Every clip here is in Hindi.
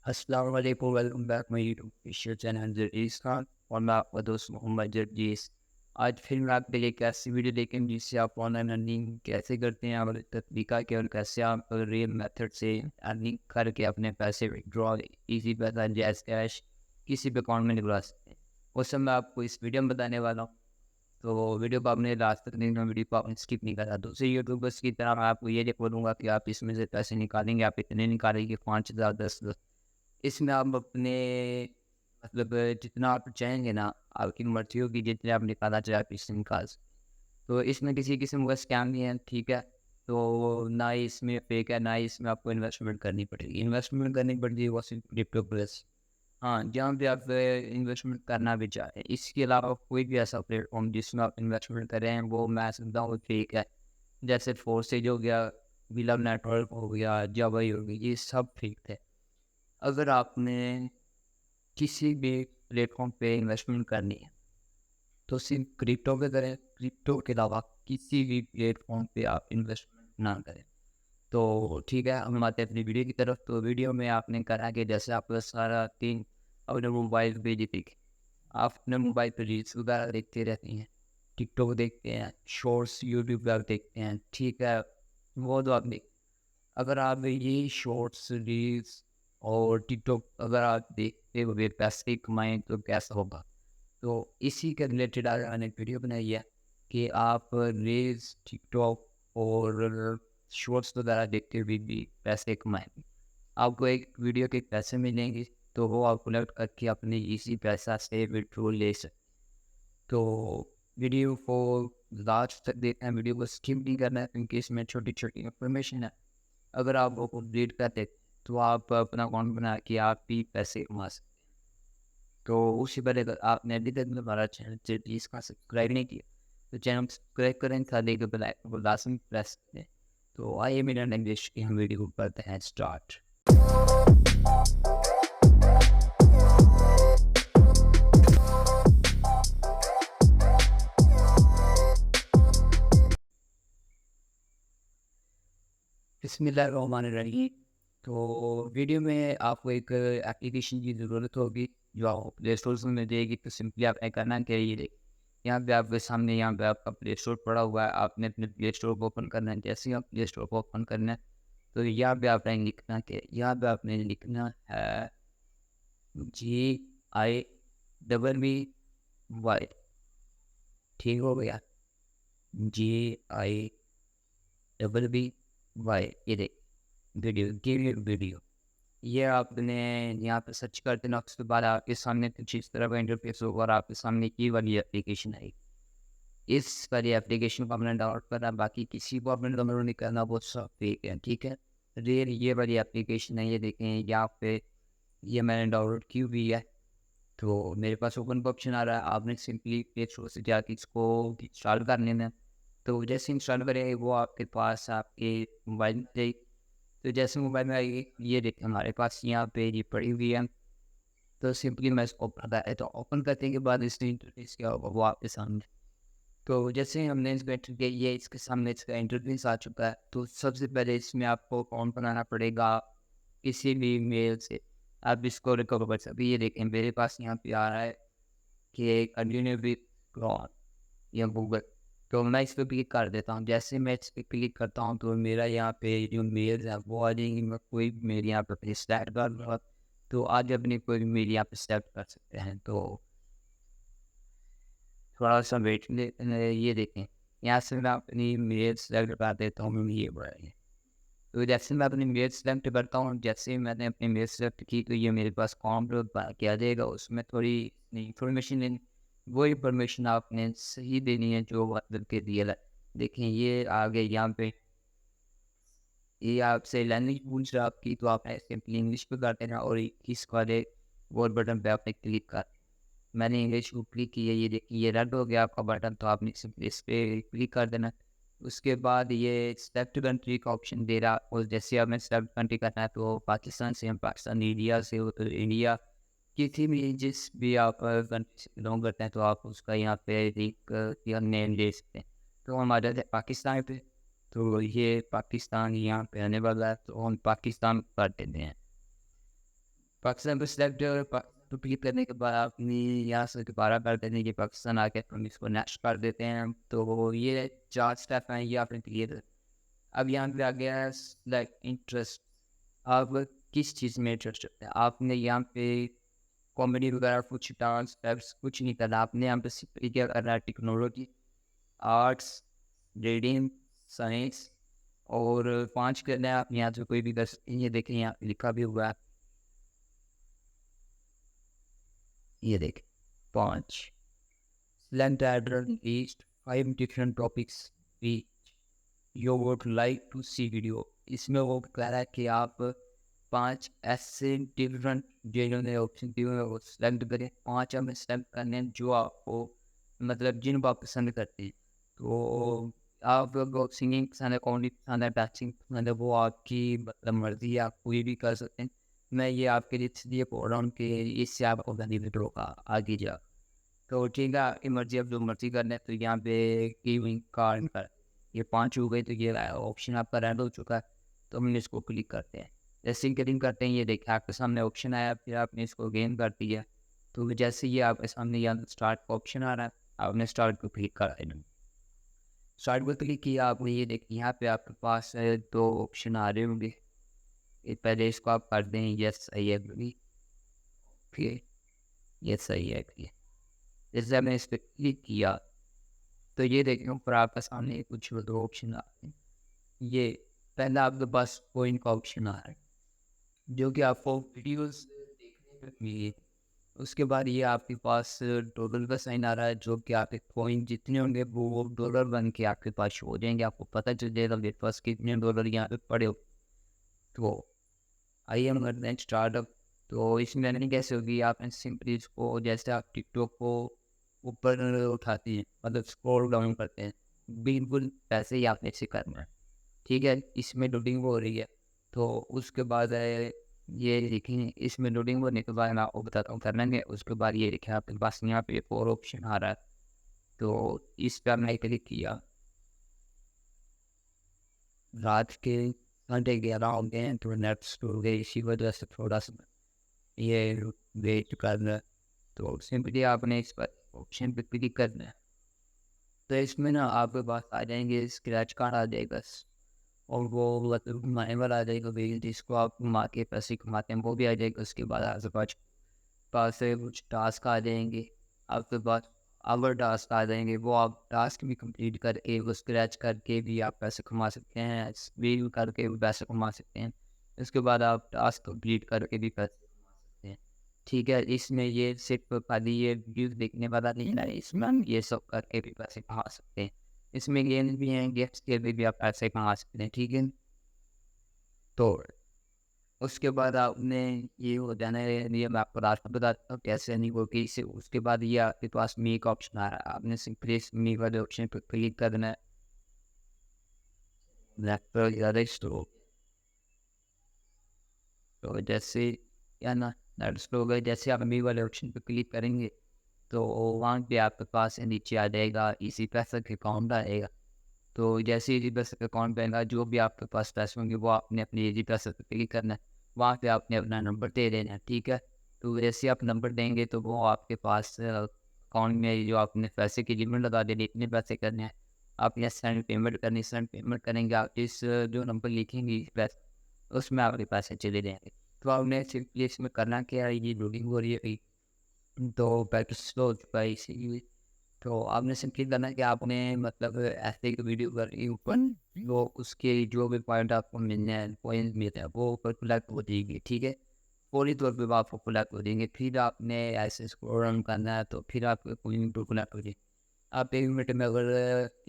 अस्सलाम वालेकुम, welcome back my YouTube channel Jarjis Khan और मैं आपका दोस्त मोहम्मद जर्जीस। आज फिर मैं आपके लिए एक ऐसी वीडियो लेके आया जिससे आप ऑनलाइन अर्निंग कैसे करते हैं और तरीका क्या और कैसे आप रियल मेथड से अर्निंग करके अपने पैसे विड्रॉ इजी पैसा जैज कैश किसी भी अकाउंट में निकलवा सकते हैं। वो सब मैं आपको इस वीडियो में बताने वाला हूँ। तो वीडियो को आपने लास्ट तक देखना, वीडियो को आपने स्किप नहीं करा। दूसरे यूट्यूबर्स की तरह मैं आपको ये बोलूँगा कि आप इसमें से पैसे निकालेंगे, आप इतने निकालेंगे 5,000 10,000। इसमें आप अपने मतलब जितना आप चाहेंगे ना, आपकी मर्ज़ी होगी जितने आप निकालना चाहें आप इससे निकाल सकते हैं। तो इसमें किसी किस्म का स्कैम नहीं है, ठीक है? तो ना ही इसमें फेक है, ना ही इसमें आपको इन्वेस्टमेंट करनी पड़ेगी। इन्वेस्टमेंट करनी पड़ेगी वो सिर्फ क्रिप्टो प्लस। हाँ, जहाँ पे आप इन्वेस्टमेंट करना भी चाहें। इसके अलावा कोई भी ऐसा प्लेटफ़ॉर्म जिसमें आप इन्वेस्टमेंट कर रहे हैं वो मैं समझता हूँ फेक है। जैसे फोर्सेज हो गया, विलम नेटवर्क हो गया, जावाई हो गई, ये सब फेक थे। अगर आपने किसी भी प्लेटफॉर्म पे इन्वेस्टमेंट करनी है तो सिर्फ क्रिप्टो पे करें। क्रिप्टो के अलावा किसी भी प्लेटफॉर्म पे आप इन्वेस्टमेंट ना करें। तो ठीक है, हम आते हैं अपनी वीडियो की तरफ। तो वीडियो में आपने करा कि जैसे आप सारा दिन अपने मोबाइल पे देखें, आप अपने मोबाइल पे रील्स वगैरह देखते रहती हैं, टिकटॉक देखते हैं, शॉर्ट्स यूट्यूब पे आप देखते हैं, ठीक है, वो तो आप देख। अगर आप ये शॉर्ट्स रील्स और टिकटॉक अगर आप देखते हुए पैसे कमाएं तो कैसा होगा। तो इसी के रिलेटेड आज मैंने एक वीडियो बनाई है कि आप रील्स टिकटॉक और शॉर्ट्स वगैरह देखते हुए भी पैसे कमाएंगे। आपको एक वीडियो के पैसे मिलेंगे तो वो आप कलेक्ट करके अपने इसी पैसा से विड्रॉ ले सकते। तो वीडियो को लास्ट तक देखना है, वीडियो को स्किप नहीं करना है क्योंकि इसमें छोटी छोटी इंफॉर्मेशन है। अगर आप वो कंप्लीट करते तो आप अपना अकाउंट बना के आप भी पैसे कमा सकते। तो उससे पहले अगर आपने अभी तक हमारा चैनल प्लीज़ का सब्सक्राइब नहीं किया तो चैनल सब्सक्राइब करें, साथ ही बेल आइकन को लाजमी प्रेस करें। तो आइए मेरा इंग्लिश की हम वीडियो को करते हैं स्टार्ट। बिस्मिल्लाहिर्रहमानिर्रहीम। तो वीडियो में आपको एक एप्लीकेशन की ज़रूरत होगी जो आपको प्ले स्टोर से मिल जाएगी। तो सिंपली आपने करना क्या, ये देखिए यहाँ पे आपके सामने यहाँ पे आपका प्ले स्टोर पड़ा हुआ है। आपने अपने प्ले स्टोर को ओपन करना है। जैसे ही आप प्ले स्टोर को ओपन करना है तो यहाँ पे आपने लिखना क्या, यहाँ पे आपने लिखना है GIWY। ठीक हो गया, GIWY। ये देख वीडियो, वीडियो ये आपने यहाँ पे सर्च कर देना। उसके बाद आपके सामने कुछ इस तरह का इंटरफेस होगा और आपके सामने ये वाली एप्लीकेशन आएगी। इस वाली एप्लीकेशन को आपने डाउनलोड करना, बाकी किसी को आपने डाउनलोड नहीं करना, वो सब फेक है, ठीक है। रियल ये वाली एप्लीकेशन है, ये देखें यहाँ पे, ये मैंने डाउनलोड की हुई है। तो मेरे पास ओपन का ऑप्शन आ रहा है। आपने सिंपली प्ले स्टोर से जाके इसको इंस्टॉल कर लेना है। तो जैसे इंस्टॉल करेंगे वो आपके पास आपके मोबाइल में जाएगी। तो जैसे मोबाइल में आएगी, ये देखिए हमारे पास यहाँ पे ये पड़ी हुई है। तो सिंपली मैं इसको ओपन करता है। तो ओपन करने के बाद इसका इंटरफेस क्या होगा वो आपके सामने। तो जैसे ही हमने इसको एंटर किया, ये इसके सामने इसका इंटरफेस आ चुका है। तो सबसे पहले इसमें आपको अकाउंट बनाना पड़ेगा किसी भी मेल से। आप इसको रिकवर कर सकते। ये देखें मेरे पास यहाँ पे आ रहा है कि कंटिन्यू विद क्रोन या गूगल। तो मैं इस पर क्लिक कर देता हूँ। जैसे मैं इस पर क्लिक करता हूँ तो मेरा यहाँ पे जो मेल है वो आ जाएंगी। मैं कोई भी मेल यहाँ पे स्टार्ट कर दूँगा। तो आज अपनी कोई भी मेल यहाँ पे स्टार्ट कर सकते हैं। तो थोड़ा सा वेट ये देखें, यहाँ से मैं अपनी मेल सेलेक्ट कर देता हूँ। ये बड़ा है। तो जैसे मैं अपनी मेल सेलेक्ट करता हूँ, जैसे ही मैंने अपनी मेल सेलेक्ट की तो ये मेरे पास अकाउंट क्या देगा, उसमें थोड़ी इंफॉर्मेशन लेनी। वो इंफॉर्मेशन आपने सही देनी है जो मतलब के रियल है। देखें ये आगे यहाँ पे ये आपसे लैंग्वेज पूछ रहा है आपकी, तो आपने सिंपली इंग्लिश पे कर देना और इस वाले और बटन पे आपने क्लिक कर। मैंने इंग्लिश को क्लिक किया, ये देखिए ये रद्द हो गया आपका बटन। तो आपने सिंपली इस पर क्लिक कर देना। उसके बाद ये सेलेक्ट कंट्री का ऑप्शन दे रहा, और जैसे आपने सेलेक्ट कंट्री करना है तो पाकिस्तान से हम पाकिस्तान, इंडिया से हो तो इंडिया, किसी भी जिस भी आप कंट्री से बिलोंग करते हैं तो आप उसका यहाँ पे एक या नेम दे सकते हैं। तो हम आ जाते हैं पाकिस्तान पे। तो ये पाकिस्तान यहाँ पे आने वाला है तो हम पाकिस्तान कर देते हैं। पाकिस्तान को सिलेक्ट तो क्लिक करने के बाद अपनी यहाँ से दोबारा कर देने के पाकिस्तान आके हम इसको नेक्स्ट कर देते हैं। तो ये 4 स्टेप हैं, ये आपने क्लियर। अब यहाँ पे आ गया है लाइक इंटरेस्ट, आप किस चीज़ में इंटरेस्ट रखते हैं। आपने यहाँ पे कॉमेडी वगैरह कुछ डांस टाइप्स कुछ नहीं करना, आपने यहाँ पे सिंपली क्या करना है, टेक्नोलॉजी, आर्ट्स, रीडिंग, साइंस और 5 करना है। आप यहाँ से कोई भी कर सकते हैं। ये देखें यहाँ पे लिखा भी हुआ है, ये देखें 5 select at least 5 different topics which you would like to see video। इसमें वो कह रहा है कि आप 5 ऐसे डिफरेंट जिन्होंने ऑप्शन दिए हुए वो सेलेक्ट करें। 5 हमें सेलेक्ट करने हैं जो आपको मतलब जिनको आप पसंद करते हैं। तो आप सिंगिंग पसंद है, कॉमेडी पसंद है, डांसिंग पसंद है, वो आपकी मतलब मर्जी है, आप कोई भी कर सकते हैं। मैं ये आपके लिए इसलिए बोल रहा हूँ कि इससे आपको बेनिफिट होगा आगे जा। तो ठीक है, आपकी मर्जी, आप जो मर्जी कर लें। तो यहाँ पे गिविंग कार्ड पर ये 5 हो गए, तो ये ऑप्शन आपका रेड हो चुका है। तो हम इसको क्लिक करते हैं, जैसे ही क्लिक करते हैं ये देखिए आपके सामने ऑप्शन आया, फिर आपने इसको गेन कर दिया। तो जैसे ये आपके सामने यहाँ स्टार्ट का ऑप्शन आ रहा है, आपने स्टार्ट को क्लिक कर देना। स्टार्ट पर क्लिक किया आपने, ये देखिए यहाँ पे आपके पास 2 ऑप्शन आ रहे होंगे। पहले इसको आप कर दें यस सही है, फिर यस सही है। जैसे हमने इस पर क्लिक किया तो ये देखें ऊपर आपके सामने कुछ 2 ऑप्शन आ रहे हैं। ये पहला आपके पास कॉइन का ऑप्शन आ रहा है जो कि आपको वीडियोस देखने में मिले। उसके बाद ये आपके पास डॉलर का साइन आ रहा है जो कि आपके कॉइन जितने होंगे वो डॉलर बन के आपके पास शो हो जाएंगे। आपको पता चल जाएगा मेरे पास कितने डॉलर यहाँ पे पड़े हो। तो आइए हम करते हैं स्टार्टअप। तो इसमें अर्निंग कैसे होगी, आप सिंपली इसको जैसे आप टिकटॉक को ऊपर उठाते हैं मतलब स्क्रॉल डाउन करते हैं, बिल्कुल पैसे ही आपने से करना है। ठीक है, इसमें लोडिंग हो रही है। तो उसके बाद ये देखें, इसमें लोडिंग होने के बाद मैं आपको बताता हूँ करना है। उसके बाद ये देखें आपके पास यहाँ पे 4 ऑप्शन आ रहा है। तो इस पर मैं क्लिक किया, रात के 11:30 हो गए हैं तो नेट स्लो हो गई, इसी वजह से थोड़ा सा ये वेट करना है। तो सिंपली आपने इस पर ऑप्शन पे क्लिक करना है। तो इसमें ना आपके पास आ जाएंगे स्क्रैच कार्ड आ जाएगा और वो मतलब घुमाने वाला आ जाएगा भाई, जिसको आप घुमा के पैसे कमाते हैं वो भी आ जाएगा। उसके बाद आपके पास से कुछ टास्क आ जाएंगे, आपके पास आवर टास्क आ जाएंगे, वो आप टास्क भी कंप्लीट करके वो स्क्रैच करके भी आप पैसे कमा सकते हैं, स्पीड करके भी पैसे कमा सकते हैं। उसके बाद आप टास्क कंप्लीट करके भी पैसे कमा सकते हैं। ठीक है, इसमें ये सिर्फ खाली ये वीडियो देखने वाला नहीं है, इसमें हम ये सब करके भी पैसे कमा सकते हैं। इसमें गेम्स भी हैं, गेम्स के भी आप पैसे कमा सकते हैं। ठीक है, तो उसके बाद आपने ये हो जाना है, ये मैं आपको रास्ता बताता हूँ कैसे नहीं होगी इसे। उसके बाद ये आपके पास मी का ऑप्शन आ रहा है, आपने सिंपली इस मी वाले ऑप्शन पर क्लिक करना है। तो जैसे या ना नेट स्लो हो गए, जैसे आप मी वाले ऑप्शन पर क्लिक करेंगे तो वहाँ पे आपके पास नीचे आ जाएगा इसी पैसा का अकाउंट आएगा। तो जैसे इजी पैसे का अकाउंट आएगा, जो भी आपके पास पैसे होंगे वो आपने अपने इजी पैसे पे क्लिक करना है, वहाँ पे आपने अपना नंबर दे देना है। ठीक है, तो जैसे आप नंबर देंगे तो वो आपके पास अकाउंट में जो आपने पैसे की लिमिट लगा देनी, इतने पैसे करने हैं आपने, सेंड पेमेंट करनी, सेंड पेमेंट करेंगे आप इस जो नंबर लिखेंगे इस पैसे उसमें आपके पैसे चले जाएंगे। तो आपने सिंपली इसमें करना क्या है, ये लोडिंग हो रही है तो पैकेज स्लो हो चुका है इसीलिए। तो आपने सिंपली करना है कि आपने मतलब ऐसे एक वीडियो करनी ऊपर, वो उसके जो भी पॉइंट आपको मिलने हैं, पॉइंट मिलते हैं वो ऊपर कलेक्ट हो जाएगी। ठीक है, फौरी तौर पे वो आपको कलेक्ट हो जाएंगे। फिर आपने ऐसे इसको रन करना है तो फिर आपको कोई ऊपर कलेक्ट हो जाएगी। आप 1 मिनट में अगर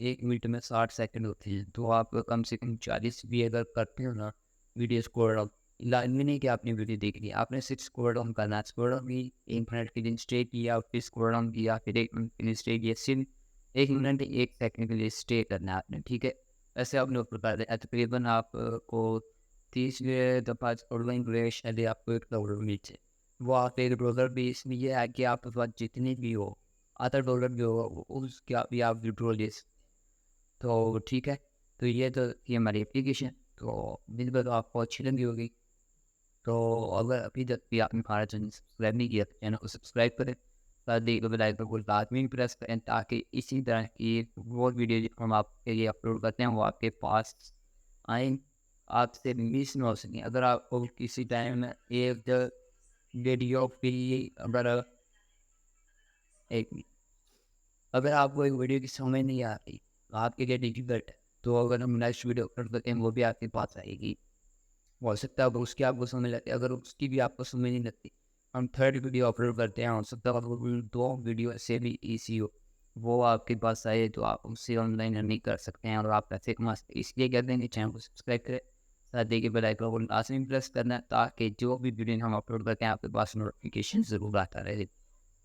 1 मिनट में 60 सेकंड होते हैं तो आप कम से कम 40 भी अगर करते हो ना वीडियो स्कोर लाइन में नहीं कि आपने वीडियो देख ली, आपने सिर्फ स्कोर डाउन करना है। स्कोर डाउन भी 1 मिनट के लिए स्टे किया, फिर स्कोर डाउन किया, फिर 1 मिनट के लिए स्टे किया, सिर्फ 1 मिनट 1 सेकंड के लिए स्टे करना है आपने। ठीक है, ऐसे आपने ऊपर कर दिया। तकरीबन आपको 30 दफ़ा ऑनलाइन ग्रेश यदि आपको एक डॉलर नीचे वो आप एक डॉलर भी इसमें यह है कि आपके पास जितनी भी हो आधा डॉलर भी हो उसके भी आप विड्रॉ ले सकते हैं। तो ठीक है, तो ये हमारी एप्लीकेशन। तो दिन भर तो आपको अच्छी लगी होगी। तो अगर अभी तक भी आपने हमारा चैनल सब्सक्राइब नहीं किया तो चैनल को सब्सक्राइब करें, साथ ही बेल आइकन को लाजमी प्रेस करें ताकि इसी तरह की वो वीडियो जो हम आपके लिए अपलोड करते हैं वो आपके पास आए, आपसे मिस ना हो सकें। अगर आपको किसी टाइम एक वीडियो भी अगर एक अगर आपको एक वीडियो की समझ नहीं आ रही, आपके लिए डिफिकल्ट है, तो अगर हम नेक्स्ट वीडियो अपलोड करते हैं वो भी आपके पास आएगी। हो सकता है उसकी आपको समझ लगती है, अगर उसकी भी आपको समझ नहीं लगती हम थर्ड वीडियो अपलोड करते हैं, हो सकता है वो दो वीडियो से भी ईजी हो, वो आपके पास आए तो आप उससे ऑनलाइन अर्निंग कर सकते हैं और आप पैसे कमा सकते हैं। इसलिए कहते हैं कि चैनल को सब्सक्राइब करें, साथ ही बेल आइकन को लाजमी प्रेस करना है ताकि जो भी वीडियो हम अपलोड करते हैं आपके पास नोटिफिकेशन ज़रूर आता रहे।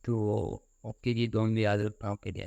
तो ओके जी, दोनों याद रखना, ओके जी,